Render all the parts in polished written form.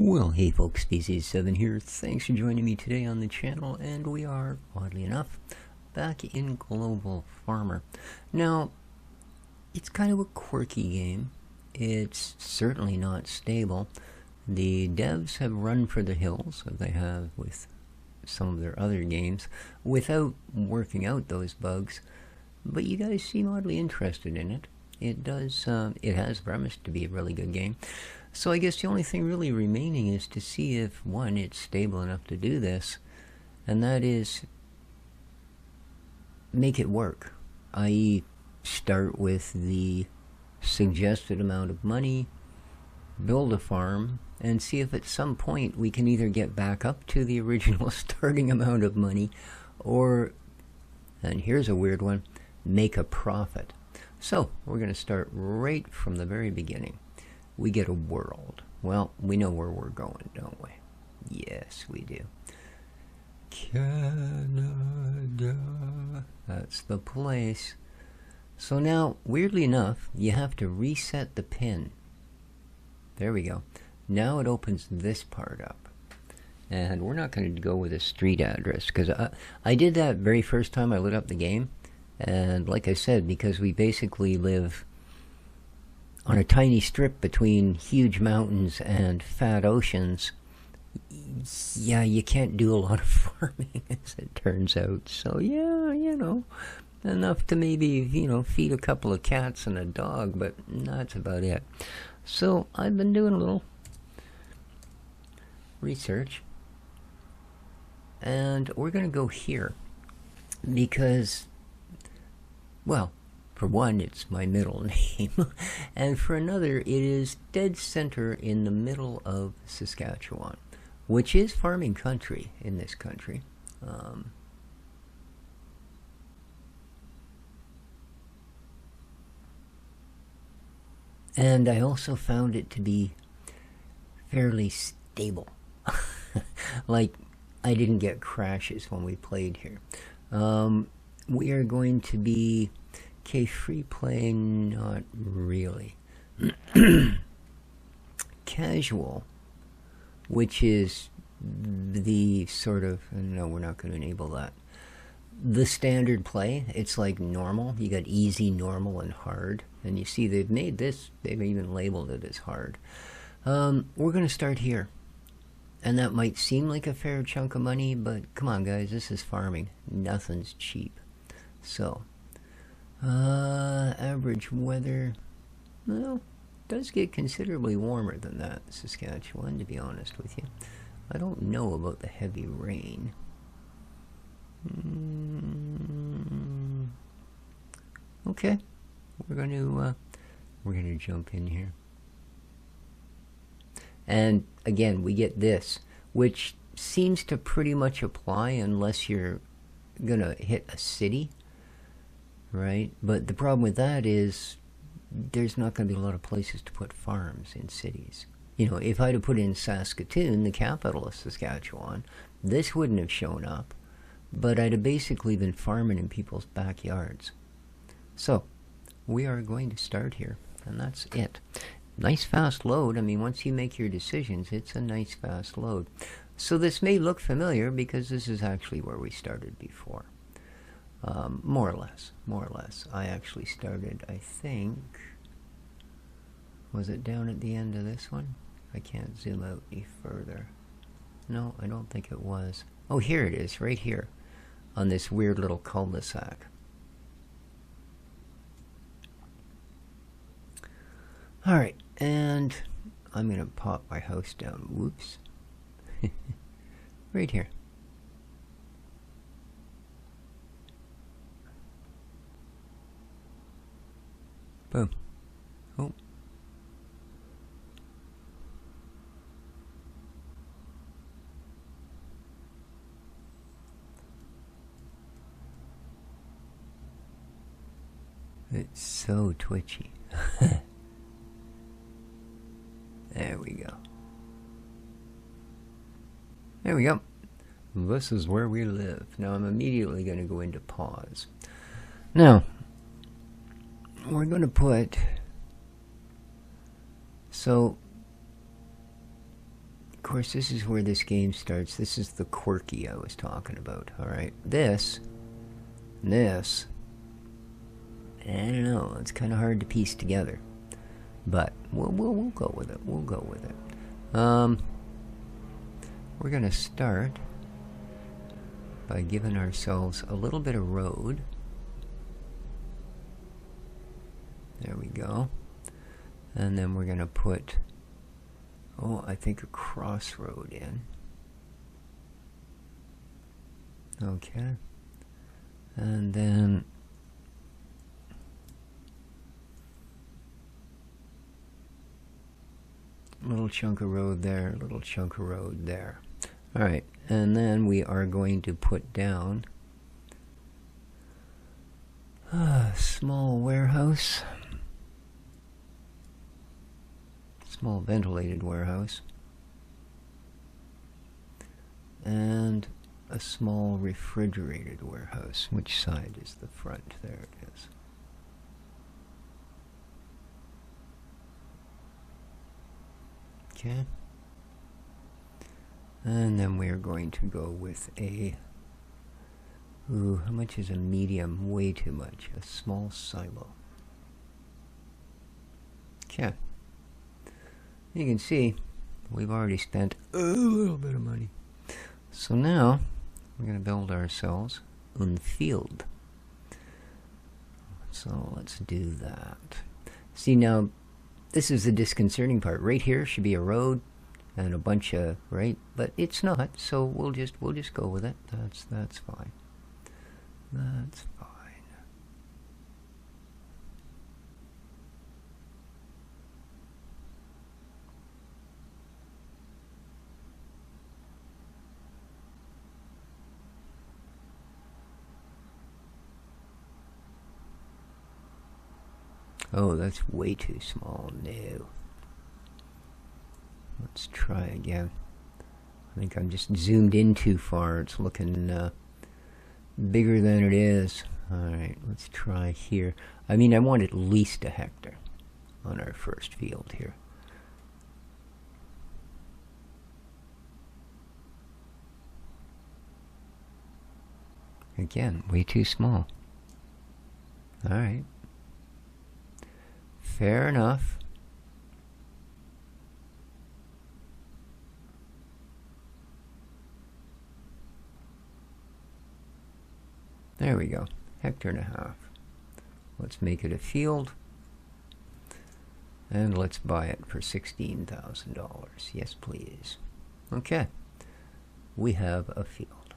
Well, hey folks, Species7 here. Thanks for joining me today on the channel, and we are, oddly enough, back in Global Farmer. Now, it's kind of a quirky game. It's certainly not stable. The devs have run for the hills, as they have with some of their other games, without working out those bugs, but you guys seem oddly interested in it. It has promised to be a really good game. So I guess the only thing really remaining is to see if, one, it's stable enough to do this, and that is make it work, i.e. start with the suggested amount of money, build a farm, and see if at some point we can either get back up to the original starting amount of money, or, and here's a weird one, make a profit. So we're going to start right from the very beginning. We get a world. Well, we know where we're going, don't we? Yes, we do. Canada. That's the place. So now, weirdly enough, you have to reset the pin. There we go. Now it opens this part up. And we're not going to go with a street address, because I did that very first time I lit up the game. And like I said, because we basically live on a tiny strip between huge mountains and fat oceans, yeah, you can't do a lot of farming, as it turns out. So yeah, you know, enough to maybe, you know, feed a couple of cats and a dog, but that's about it. So I've been doing a little research, and we're going to go here because, well, for one, it's my middle name, and for another, it is dead center in the middle of Saskatchewan, which is farming country in this country. And I also found it to be fairly stable. Like, I didn't get crashes when we played here. We are going to be free play, not really. Casual, which is the sort of, no, we're not going to enable that. The standard play, it's like normal. You got easy, normal, and hard. And you see they've made this, they've even labeled it as hard. We're going to start here. And that might seem like a fair chunk of money, but come on guys, this is farming. Nothing's cheap. So, average weather, well, does get considerably warmer than that, Saskatchewan, to be honest with you. I don't know about the heavy rain. Okay, we're gonna jump in here. And again, we get this, which seems to pretty much apply unless you're gonna hit a city. Right? But the problem with that is there's not going to be a lot of places to put farms in cities. You know, if I'd have put in Saskatoon, the capital of Saskatchewan, this wouldn't have shown up. But I'd have basically been farming in people's backyards. So, we are going to start here, and that's it. Nice fast load. I mean, once you make your decisions, it's a nice fast load. So this may look familiar because this is actually where we started before. More or less. I actually started, I think, was it down at the end of this one? I can't zoom out any further. No, I don't think it was. Oh, here it is, right here, on this weird little cul-de-sac. Alright, and I'm going to pop my house down. Whoops. Right here. Boom. Oh. It's so twitchy. There we go. There we go. This is where we live. Now I'm immediately going to go into pause. Now, we're going to put, so course, this is where this game starts. This is the quirky I was talking about. All right, this, I don't know. It's kind of hard to piece together, but we'll go with it. We'll go with it. We're gonna start by giving ourselves a little bit of road. There we go. And then we're gonna put, I think a crossroad in. Okay. And then little chunk of road there, little chunk of road there. All right, and then we are going to put down a small warehouse, small ventilated warehouse, and a small refrigerated warehouse. Which side is the front? There it is. Okay. And then we are going to go with a, how much is a medium? Way too much. A small silo. Okay. You can see we've already spent a little bit of money. So now we're going to build ourselves a field. So let's do that. See, now this is the disconcerting part. Right here should be a road and a bunch of, right? But it's not, so we'll just go with it. That's fine. That's fine. Oh, that's way too small. No. Let's try again. I think I'm just zoomed in too far. It's looking bigger than it is. Alright, let's try here. I mean, I want at least a hectare on our first field here. Again, way too small. Alright. Fair enough. There we go. Hectare and a half. Let's make it a field. And let's buy it for $16,000. Yes, please. Okay. We have a field.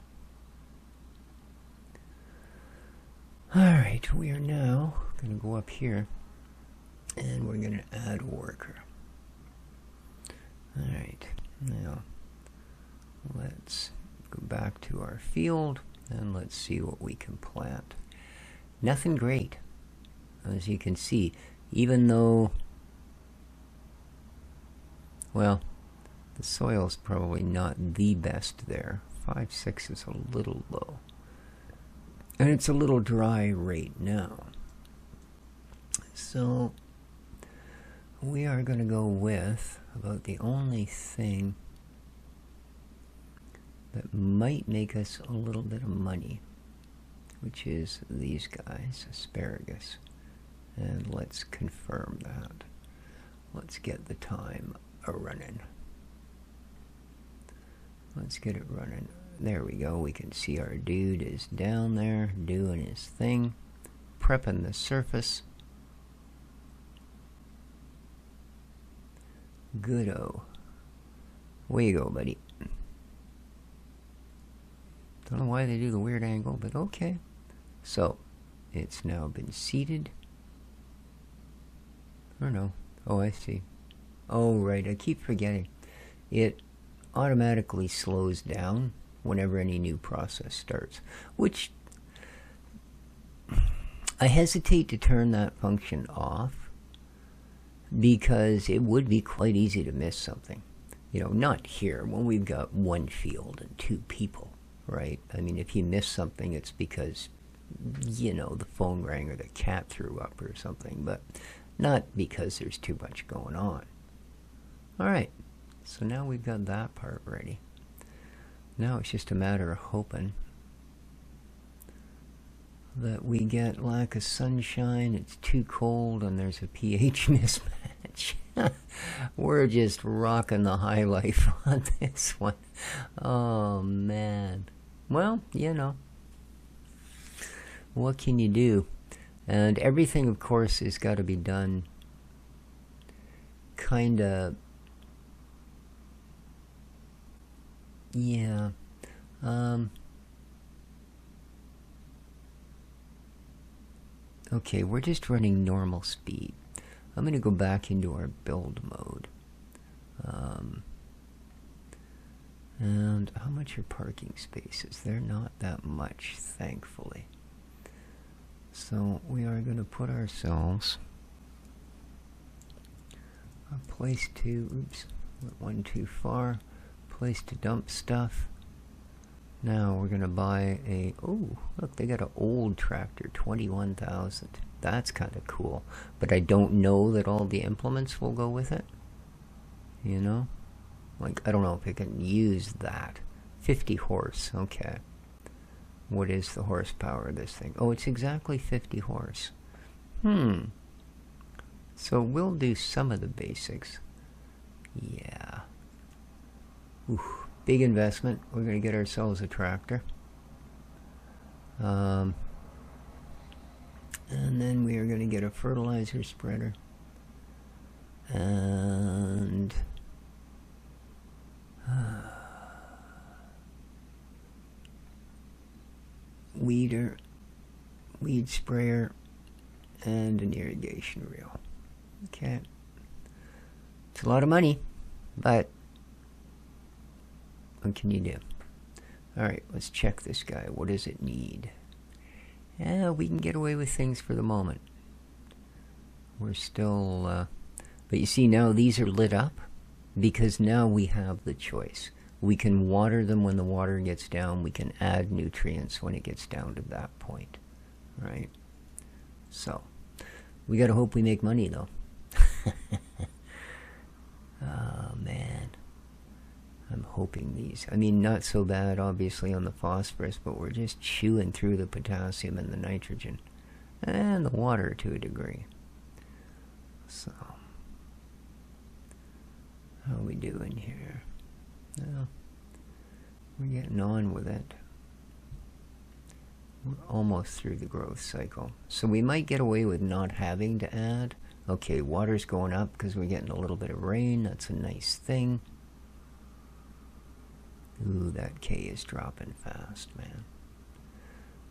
Alright, we are now going to go up here. And we're going to add a worker. Alright, now let's go back to our field and let's see what we can plant. Nothing great, as you can see, even though, well, the soil's probably not the best there. 5.6 is a little low. And it's a little dry right now. So we are going to go with about the only thing that might make us a little bit of money, which is these guys, asparagus. And let's confirm that. Let's get the time running. Let's get it running. There we go. We can see our dude is down there doing his thing, prepping the surface. Good-o. Way you go, buddy. Don't know why they do the weird angle, but okay. So, it's now been seeded. Or no. Oh, I see. Oh, right. I keep forgetting. It automatically slows down whenever any new process starts, which I hesitate to turn that function off, because it would be quite easy to miss something. You know, not here, when we've got one field and 2 people, right? I mean, if you miss something, it's because, you know, the phone rang or the cat threw up or something, but not because there's too much going on. Alright, So now we've got that part ready. Now it's just a matter of hoping that we get lack of sunshine, it's too cold, and there's a pH mismatch. We're just rocking the high life on this one. Oh, man. Well, you know, what can you do? And everything, of course, has got to be done kind of, yeah. Okay, we're just running normal speed. I'm going to go back into our build mode. And how much are parking spaces? They're not that much, thankfully. So we are going to put ourselves a place to, oops, went one too far, place to dump stuff. Now we're going to buy a, oh, look, they got an old tractor, 21,000. That's kind of cool. But I don't know that all the implements will go with it. You know? Like, I don't know if it can use that. 50 horse, okay. What is the horsepower of this thing? Oh, it's exactly 50 horse. So we'll do some of the basics. Yeah. Oof. Big investment. We're going to get ourselves a tractor. And then we are going to get a fertilizer spreader. And weed sprayer, and an irrigation reel. Okay. It's a lot of money, but what can you do? Alright, let's check this guy. What does it need? Yeah, we can get away with things for the moment. We're still, but you see now these are lit up because now we have the choice. We can water them when the water gets down. We can add nutrients when it gets down to that point. Right? So, we gotta hope we make money though. Oh man. I'm hoping these, I mean, not so bad obviously on the phosphorus, but we're just chewing through the potassium and the nitrogen and the water to a degree. So, how are we doing here? Well, we're getting on with it. We're almost through the growth cycle. So we might get away with not having to add. Okay, water's going up because we're getting a little bit of rain. That's a nice thing. Ooh, that K is dropping fast, man.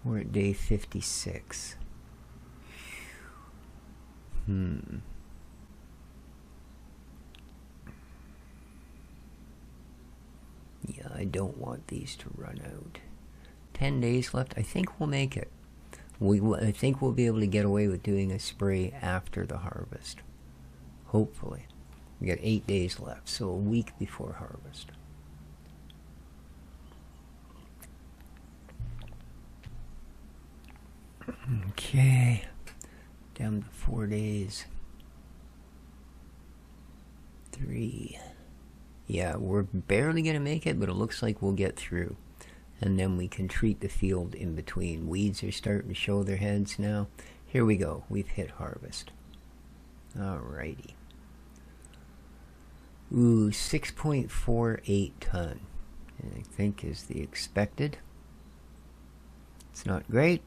We're at day 56. Yeah, I don't want these to run out. 10 days left. I think we'll make it. I think we'll be able to get away with doing a spray after the harvest. Hopefully. We got 8 days left, so a week before harvest. Okay. Down to 4 days. 3. Yeah, we're barely going to make it, but it looks like we'll get through. And then we can treat the field in between. Weeds are starting to show their heads now. Here we go. We've hit harvest. Alrighty. Ooh, 6.48 ton. I think is the expected. It's not great.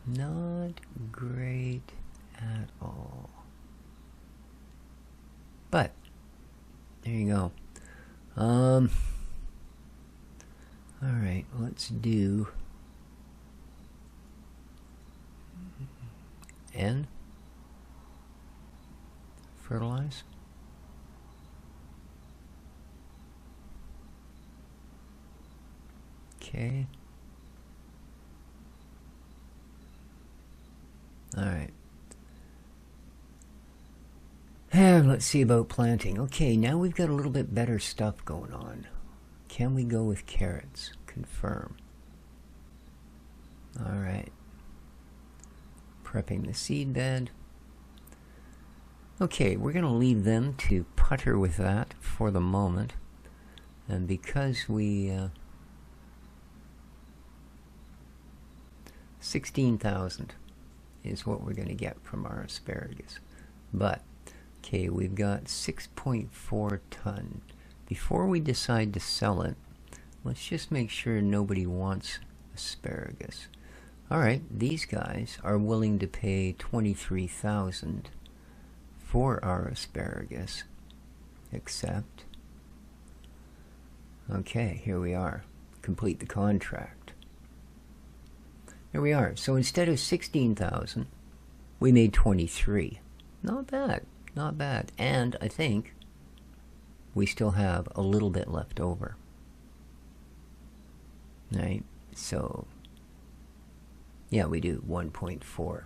Not great at all. But there you go. Alright, let's do N. Fertilize. Okay. Alright. And let's see about planting. Okay, now we've got a little bit better stuff going on. Can we go with carrots? Confirm. Alright. Prepping the seed bed. Okay, we're going to leave them to putter with that for the moment. And because we 16,000 is what we're going to get from our asparagus. But, okay, we've got 6.4 ton. Before we decide to sell it, let's just make sure nobody wants asparagus. Alright, these guys are willing to pay 23,000 for our asparagus. Accept. Okay, here we are. Complete the contract. There we are. So instead of 16,000, we made 23. Not bad. Not bad. And I think we still have a little bit left over. Right? So, yeah, we do 1.4.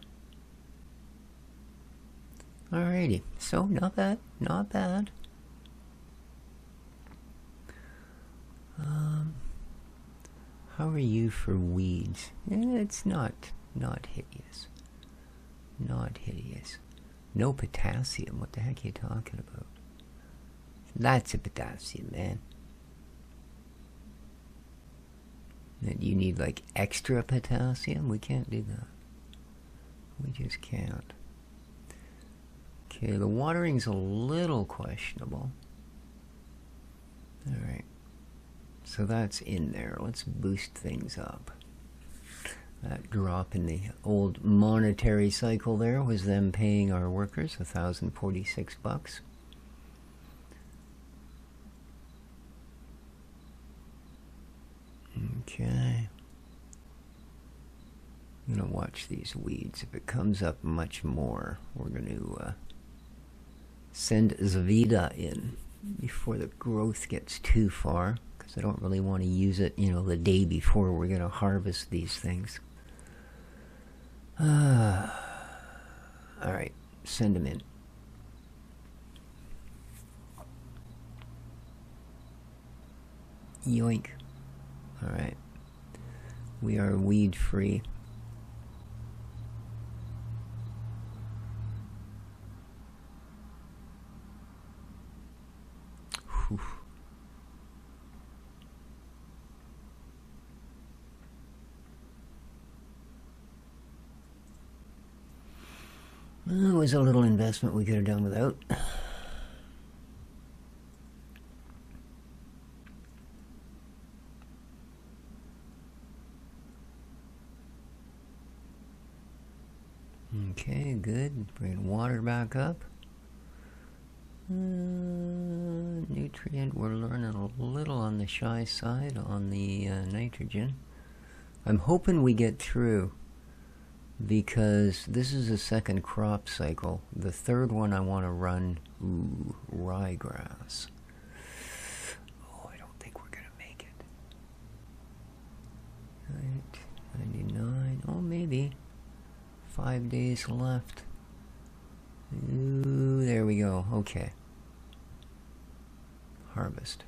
Alrighty. So, not bad. Not bad. How are you for weeds? It's not hideous. Not hideous. No potassium. What the heck are you talking about? Lots of potassium, man. And you need like extra potassium? We can't do that. We just can't. Okay, the watering's a little questionable. Alright. So that's in there. Let's boost things up. That drop in the old monetary cycle there was them paying our workers $1,046. Okay. I'm going to watch these weeds. If it comes up much more, we're going to send Zavida in before the growth gets too far. I don't really want to use it, you know, the day before we're going to harvest these things. Alright, send them in. Yoink. Alright. We are weed free. Whew. It was a little investment we could have done without. Okay, good. Bring water back up. Nutrient, we're learning a little on the shy side on the nitrogen. I'm hoping we get through, because this is a second crop cycle. The third one I want to run, ryegrass. Oh, I don't think we're going to make it. Right, 99, oh maybe. 5 days left. Ooh, there we go, okay. Harvest.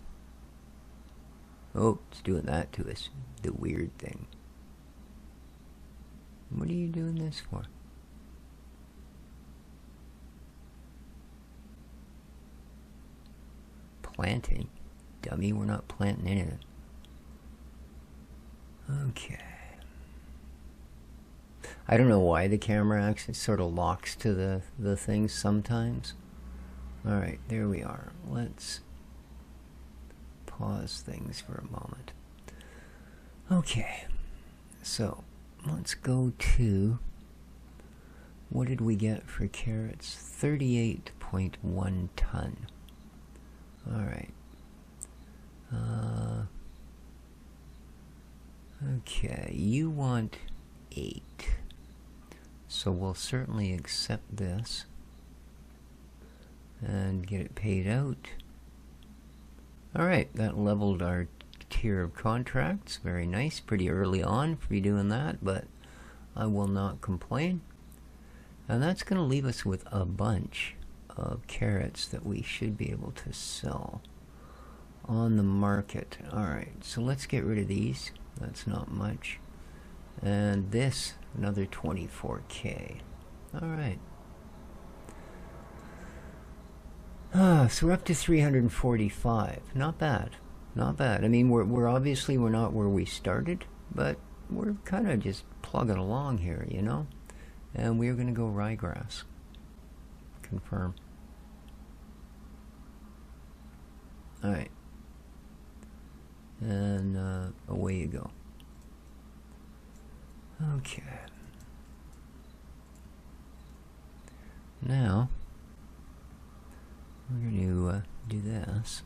Oh, it's doing that to us, the weird thing. What are you doing this for? Planting? Dummy, we're not planting anything. Okay. I don't know why the camera actually sort of locks to the things sometimes. Alright, there we are. Let's pause things for a moment. Okay, so let's go to, what did we get for carrots? 38.1 ton. Alright. Okay, you want 8. So we'll certainly accept this and get it paid out. Alright, that leveled our tier of contracts. Very nice, pretty early on for you doing that, but I will not complain. And that's going to leave us with a bunch of carrots that we should be able to sell on the market. Alright, so let's get rid of these. That's not much. And this Another 24K. All right. So we're up to 345. Not bad. Not bad. I mean, we're obviously we're not where we started, but we're kind of just plugging along here, you know? And we're going to go ryegrass. Confirm. All right. And away you go. Okay. Now, we're going to do this.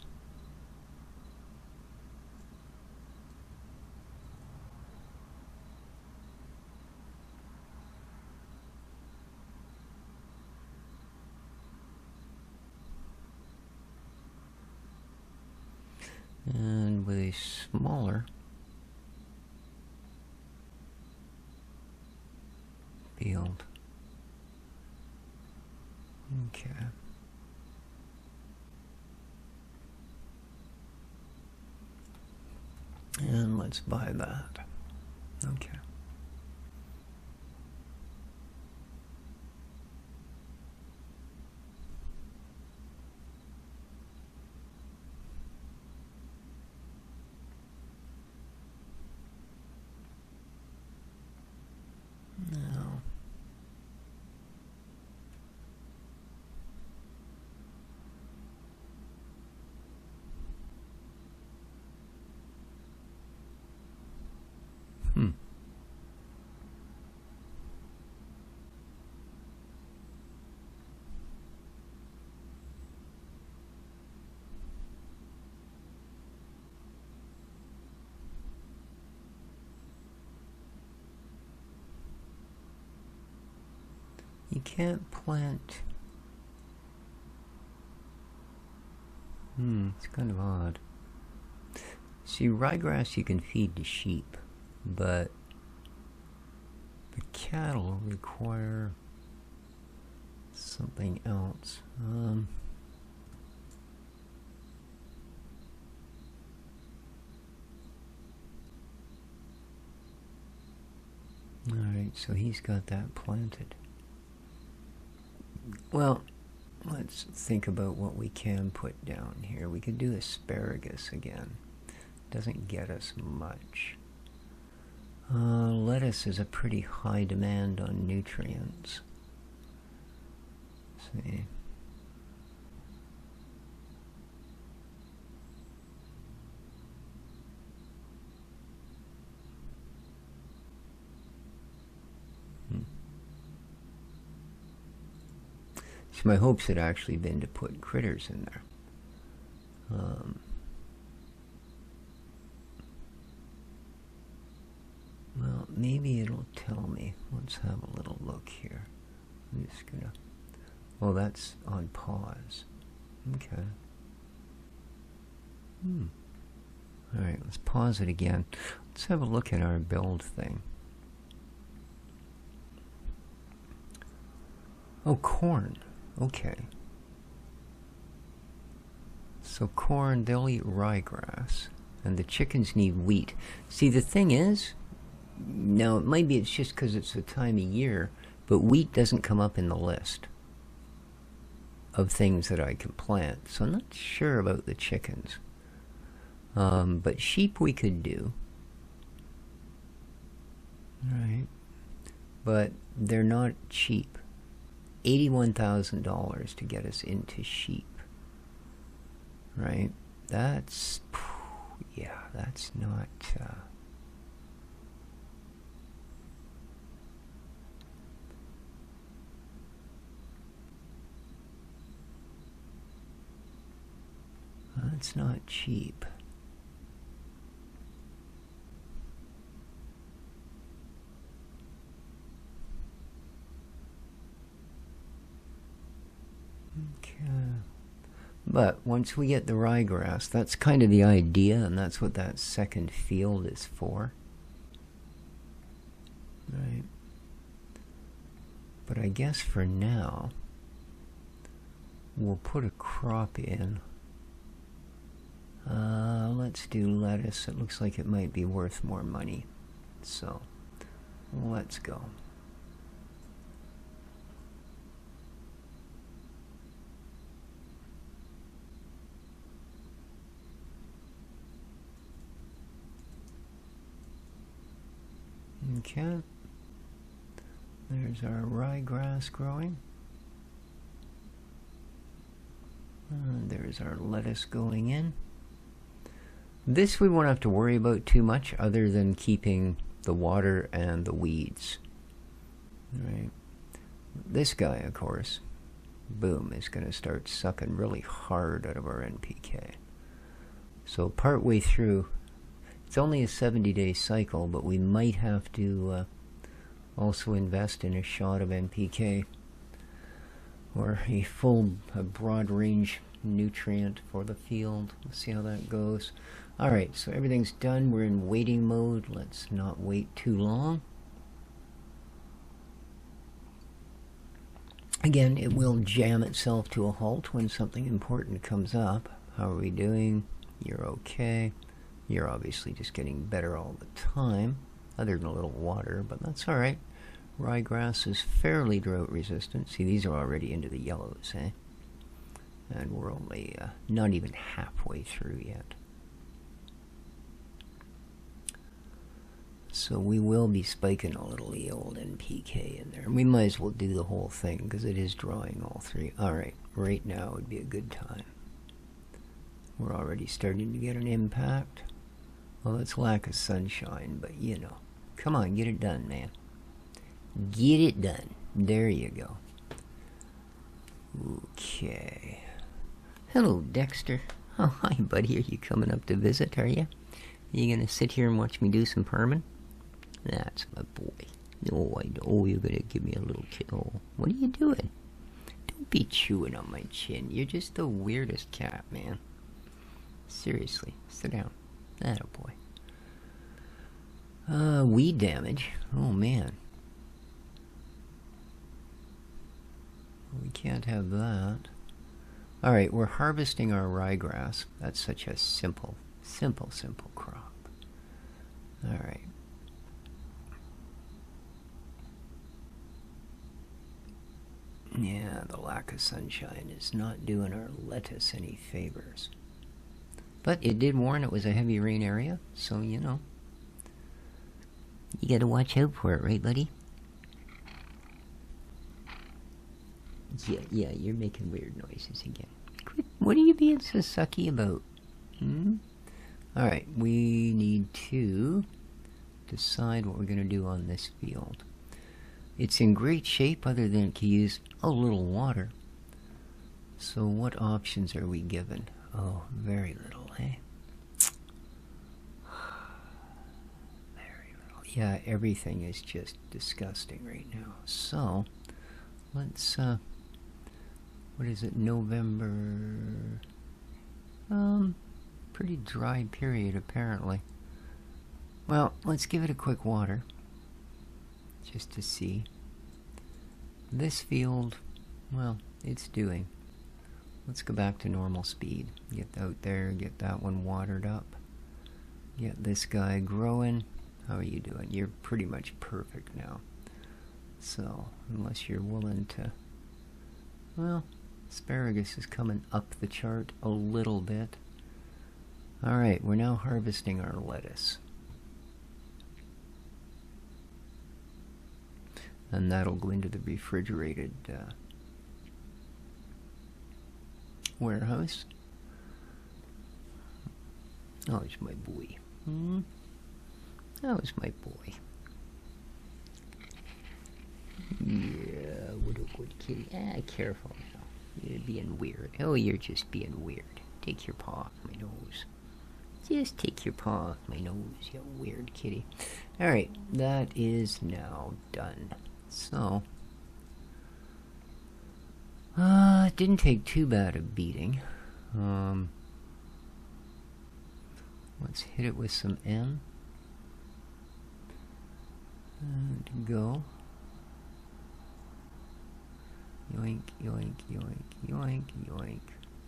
And with a smaller field. Okay. And let's buy that. Okay. Now, you can't plant. It's kind of odd. See, ryegrass you can feed to sheep, but the cattle require something else. Alright, so he's got that planted. Well, let's think about what we can put down here. We could do asparagus again. Doesn't get us much. Lettuce is a pretty high demand on nutrients. Let's see. So my hopes had actually been to put critters in there. Well, maybe it'll tell me. Let's have a little look here. I'm just gonna... Oh, that's on pause. Okay. Alright, let's pause it again. Let's have a look at our build thing. Oh, corn. Okay. So corn, they'll eat ryegrass. And the chickens need wheat. See, the thing is, now maybe it's just because it's the time of year, but wheat doesn't come up in the list of things that I can plant. So I'm not sure about the chickens. But sheep we could do. Alright. But they're not cheap. $81,000 to get us into sheep. Right? That's... yeah, that's not... that's not cheap. Okay. But once we get the ryegrass, that's kind of the idea, and that's what that second field is for. Right. But I guess for now, we'll put a crop in. Let's do lettuce. It looks like it might be worth more money. So Let's go. Okay. There's our ryegrass growing. There's our lettuce going in. This we won't have to worry about too much other than keeping the water and the weeds. Right. This guy, of course, boom, is going to start sucking really hard out of our NPK. So partway through, it's only a 70-day cycle, but we might have to also invest in a shot of NPK or a broad range nutrient for the field. Let's see how that goes. Alright, so everything's done. We're in waiting mode. Let's not wait too long. Again, it will jam itself to a halt when something important comes up. How are we doing? You're okay. You're obviously just getting better all the time, other than a little water, but that's alright. Ryegrass is fairly drought resistant. See, these are already into the yellows, eh? And we're only not even halfway through yet. So we will be spiking a little the old NPK in there. We might as well do the whole thing because it is drawing all three. Alright, right now would be a good time. We're already starting to get an impact. Well, it's lack of sunshine, but you know. Come on, get it done, man. Get it done. There you go. Okay. Hello, Dexter. Oh, hi, buddy. Are you coming up to visit, are you? Are you going to sit here and watch me do some perming? That's my boy. Oh, you're going to give me a little kiss. Oh, what are you doing? Don't be chewing on my chin. You're just the weirdest cat, man. Seriously, sit down. Attaboy. Weed damage. Oh, man. We can't have that. Alright, we're harvesting our ryegrass. That's such a simple crop. Alright. Yeah, the lack of sunshine is not doing our lettuce any favors. But it did warn it was a heavy rain area, so you know. You gotta watch out for it, right, buddy? Yeah, you're making weird noises again. Quit. What are you being so sucky about? Alright, we need to decide what we're going to do on this field. It's in great shape other than it can use a little water. So what options are we given? Oh, very little, eh? Very little. Yeah, everything is just disgusting right now. So, let's, what is it, November? Pretty dry period, apparently. Well, let's give it a quick water. Just to see. This field, well, it's doing. Let's go back to normal speed. Get out there, get that one watered up. Get this guy growing. How are you doing? You're pretty much perfect now. So, unless you're willing to... Well, asparagus is coming up the chart a little bit. Alright, we're now harvesting our lettuce. And that'll go into the refrigerated warehouse. Oh, it's my boy. Oh, it's my boy. Yeah, what a good kitty. Ah, careful now. You're being weird. Oh, you're just being weird. Take your paw off my nose. Just take your paw off my nose, you weird kitty. Alright, that is now done. So, it didn't take too bad a beating. Let's hit it with some N. And go. Yoink, yoink, yoink, yoink, yoink.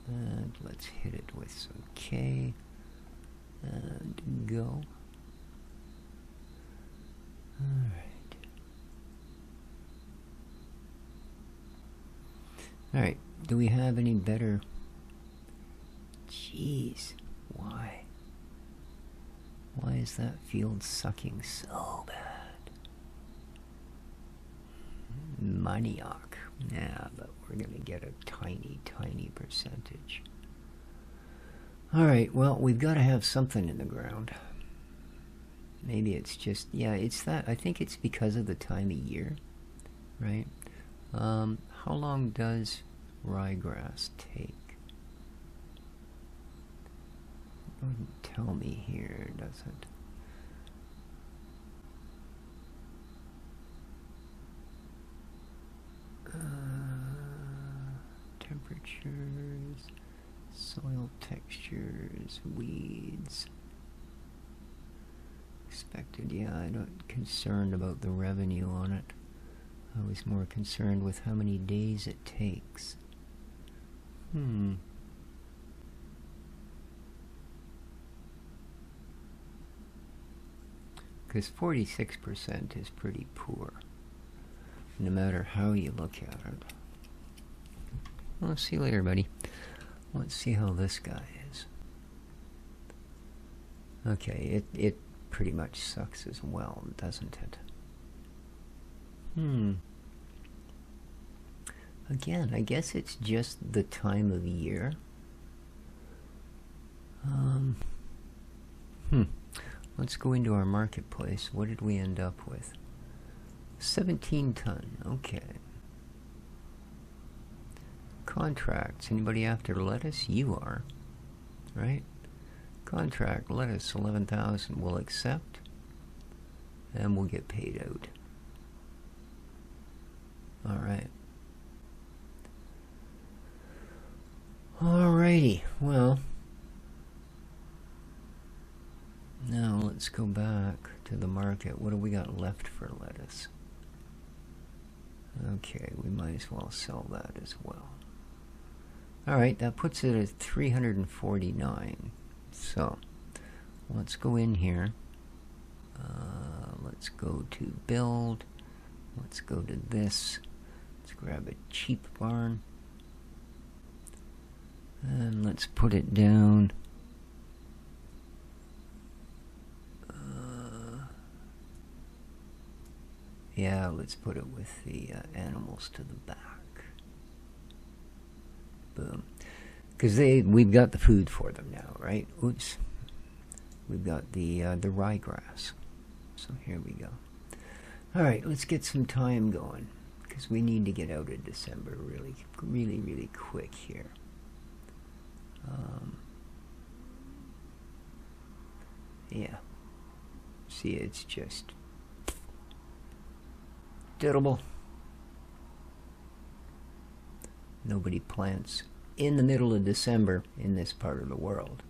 And let's hit it with some K. And go. Alright. Alright, do we have any better? Jeez, why? Why is that field sucking so bad? Maniac. Yeah, but we're gonna get a tiny, tiny percentage. Alright, well, we've got to have something in the ground. Maybe it's just, yeah, it's that. I think it's because of the time of year, right? How long does ryegrass take? It doesn't tell me here, does it? Temperatures, soil textures, weeds. Expected, yeah, I'm not concerned about the revenue on it. I was more concerned with how many days it takes. Because 46% is pretty poor, no matter how you look at it. Well, see you later, buddy. Let's see how this guy is. Okay, it pretty much sucks as well, doesn't it? Again, I guess it's just the time of year. Let's go into our marketplace. What did we end up with? 17 ton. Okay. Contracts. Anybody after lettuce? You are. Right? Contract lettuce 11,000. We'll accept. And we'll get paid out. Alright. Alrighty. Well. Now let's go back to the market. What do we got left for lettuce? Okay, we might as well sell that as well. Alright, that puts it at 349. So, let's go in here. Let's go to build. Let's go to this. Let's grab a cheap barn. And let's put it down. Yeah, let's put it with the animals to the back. Boom. Because we've got the food for them now, right? Oops. We've got the ryegrass. So here we go. Alright, let's get some time going. Because we need to get out of December really, really, really quick here. Yeah. See, it's just terrible. Nobody plants in the middle of December in this part of the world.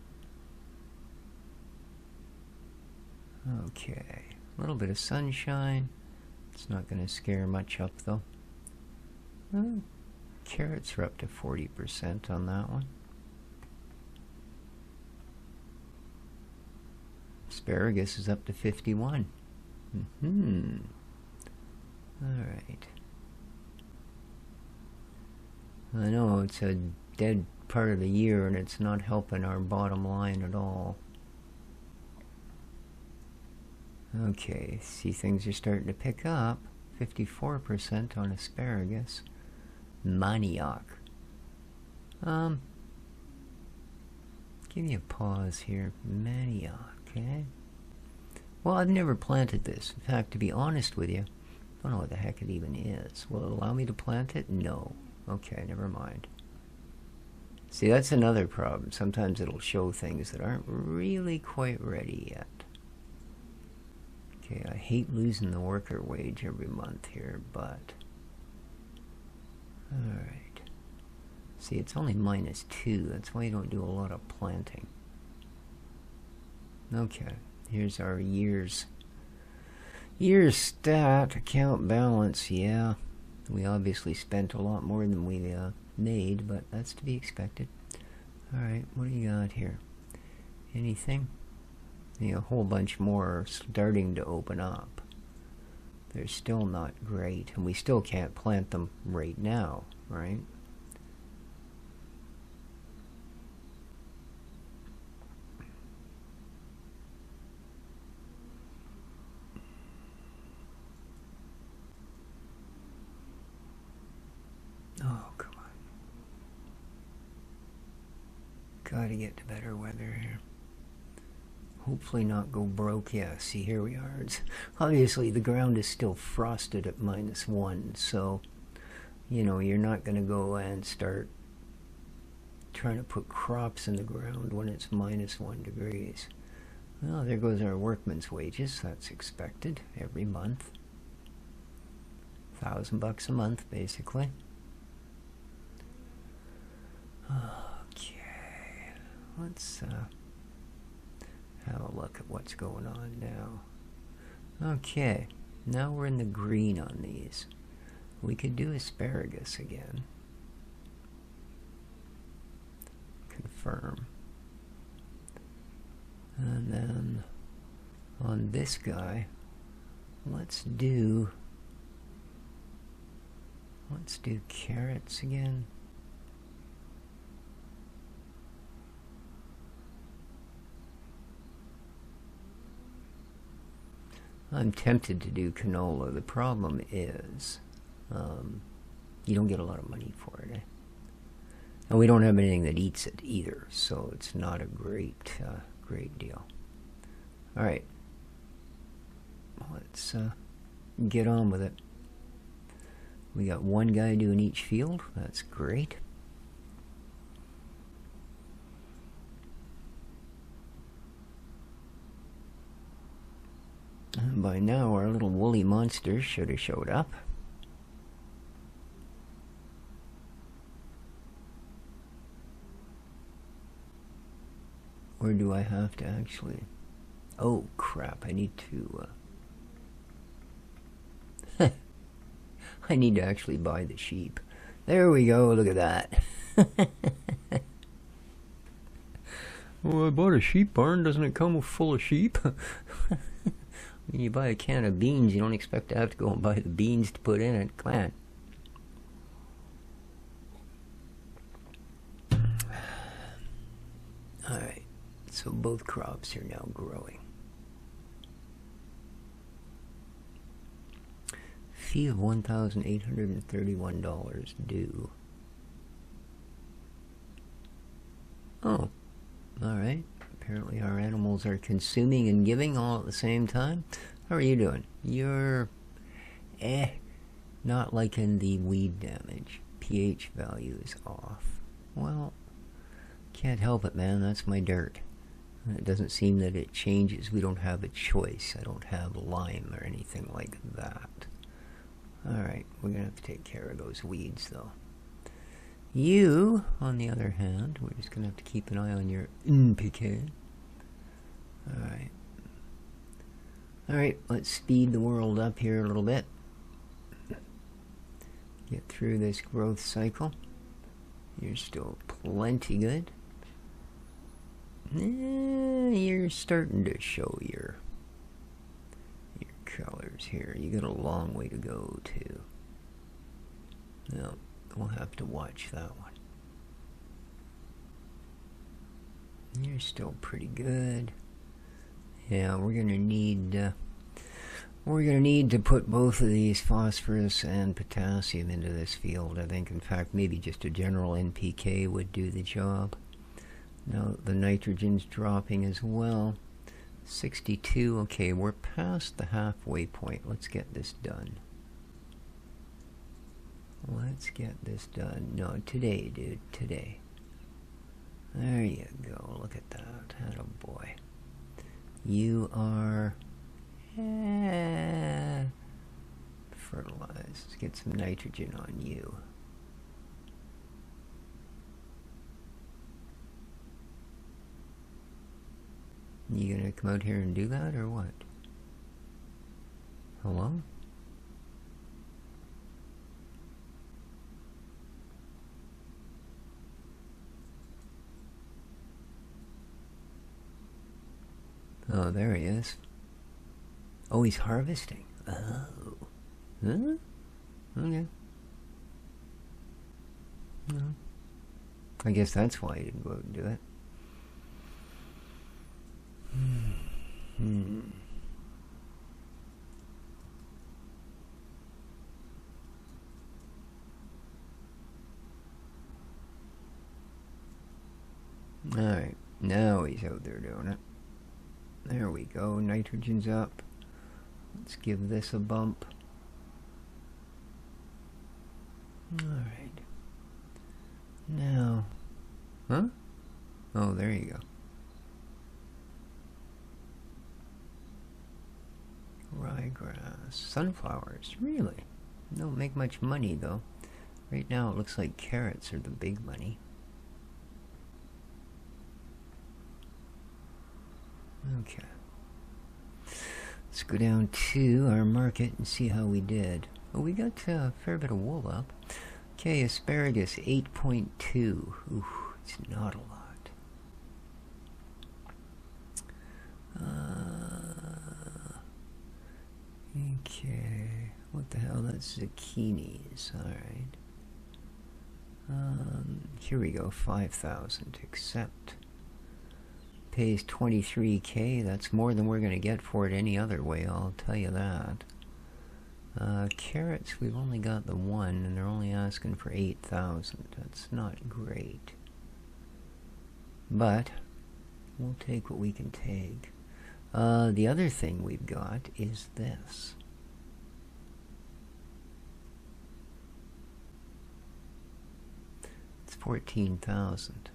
Okay, a little bit of sunshine. It's not going to scare much up though. Well, carrots are up to 40% on that one. Asparagus is up to 51. Alright. I know it's a dead part of the year and it's not helping our bottom line at all. Okay, see things are starting to pick up. 54% on asparagus. Maniac. Give me a pause here. Maniac, okay? Well, I've never planted this. In fact, to be honest with you, I don't know what the heck it even is. Will it allow me to plant it? No. Okay, never mind. See, that's another problem. Sometimes it'll show things that aren't really quite ready yet. Okay, I hate losing the worker wage every month here, but... Alright. See, it's only -2. That's why you don't do a lot of planting. Okay, here's our year's stat, account balance. Yeah, we obviously spent a lot more than we made, but that's to be expected. Alright, what do you got here? Anything? Yeah, a whole bunch more are starting to open up. They're still not great, and we still can't plant them right now, right? Gotta get to better weather here. Hopefully not go broke. Yeah, see, here we are. It's, obviously, the ground is still frosted at -1, so, you know, you're not going to go and start trying to put crops in the ground when it's -1 degrees. Well, there goes our workman's wages. That's expected every month. $1,000 a month, basically. Okay, let's have a look at what's going on now. Okay, now we're in the green on these. We could do asparagus again. Confirm. And then on this guy, let's do carrots again. I'm tempted to do canola. The problem is you don't get a lot of money for it. And we don't have anything that eats it either, so it's not a great deal. All right, let's get on with it. We got one guy doing each field. That's great. And by now, our little woolly monster should have showed up. Or do I have to actually... Oh, crap, I need to... I need to actually buy the sheep. There we go, look at that. Well, I bought a sheep barn. Doesn't it come full of sheep? When you buy a can of beans, you don't expect to have to go and buy the beans to put in it. Come on. Alright, so both crops are now growing. Fee of $1,831 due. Oh, alright. Apparently our animals are consuming and giving all at the same time. How are you doing? You're, not liking the weed damage. pH value is off. Well, can't help it, man. That's my dirt. It doesn't seem that it changes. We don't have a choice. I don't have lime or anything like that. Alright, we're going to have to take care of those weeds, though. You, on the other hand, we're just going to have to keep an eye on your pt. Alright. Alright, let's speed the world up here a little bit. Get through this growth cycle. You're still plenty good. You're starting to show your colors here. You got a long way to go, too. No, we'll have to watch that one. You're still pretty good. Yeah, we're gonna need to put both of these, phosphorus and potassium, into this field. I think, in fact, maybe just a general NPK would do the job. Now the nitrogen's dropping as well. 62. Okay, we're past the halfway point. Let's get this done. Let's get this done. No, today, dude. Today. There you go. Look at that. Attaboy. You are... fertilized. Let's get some nitrogen on you. You gonna come out here and do that, or what? Hello? Oh, there he is. Oh, he's harvesting. Oh. Huh? Okay. No. I guess that's why he didn't go out and do it. All Somebody's out there doing it. There we go. Nitrogen's up. Let's give this a bump. Alright. Now. Huh? Oh, there you go. Ryegrass. Sunflowers. Really? Don't make much money, though. Right now it looks like carrots are the big money. Okay. Let's go down to our market and see how we did. Oh, we got a fair bit of wool up. Okay, asparagus 8.2. Ooh, it's not a lot. Okay, what the hell? That's zucchinis. All right. Here we go. 5,000. Accept. Pays 23k. That's more than we're going to get for it any other way, I'll tell you that. Carrots, we've only got the one, and they're only asking for 8,000. That's not great. But we'll take what we can take. The other thing we've got is this. It's 14,000.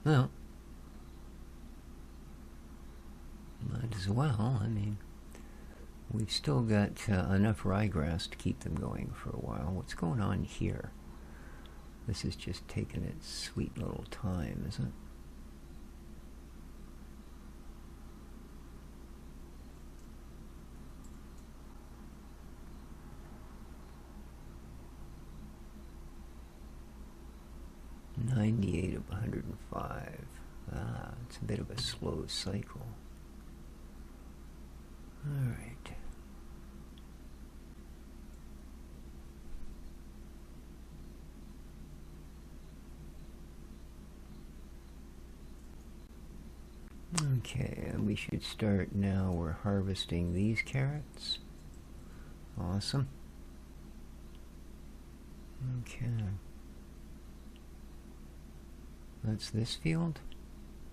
Well, might as well. I mean, we've still got enough ryegrass to keep them going for a while. What's going on here? This is just taking its sweet little time, isn't it? $98 of 105. Ah, it's a bit of a slow cycle. All right. Okay, and we should start now. We're harvesting these carrots. Awesome. Okay. That's this field?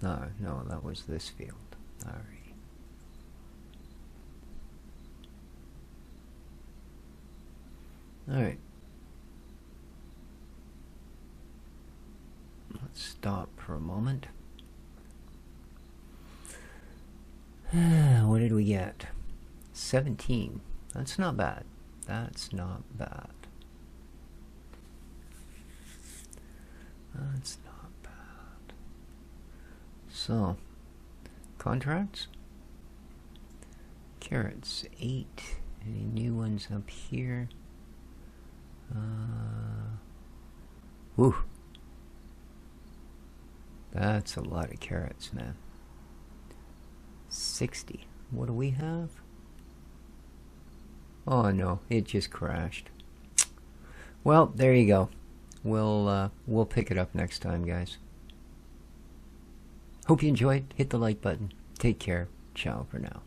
No, that was this field. Alright. Alright. Let's stop for a moment. What did we get? 17. That's not bad. That's not bad. That's not bad. So, contracts? Carrots, 8. Any new ones up here? Whew. That's a lot of carrots, man. 60. What do we have? Oh no, it just crashed. Well, there you go. We'll pick it up next time, guys. Hope you enjoyed. Hit the like button. Take care. Ciao for now.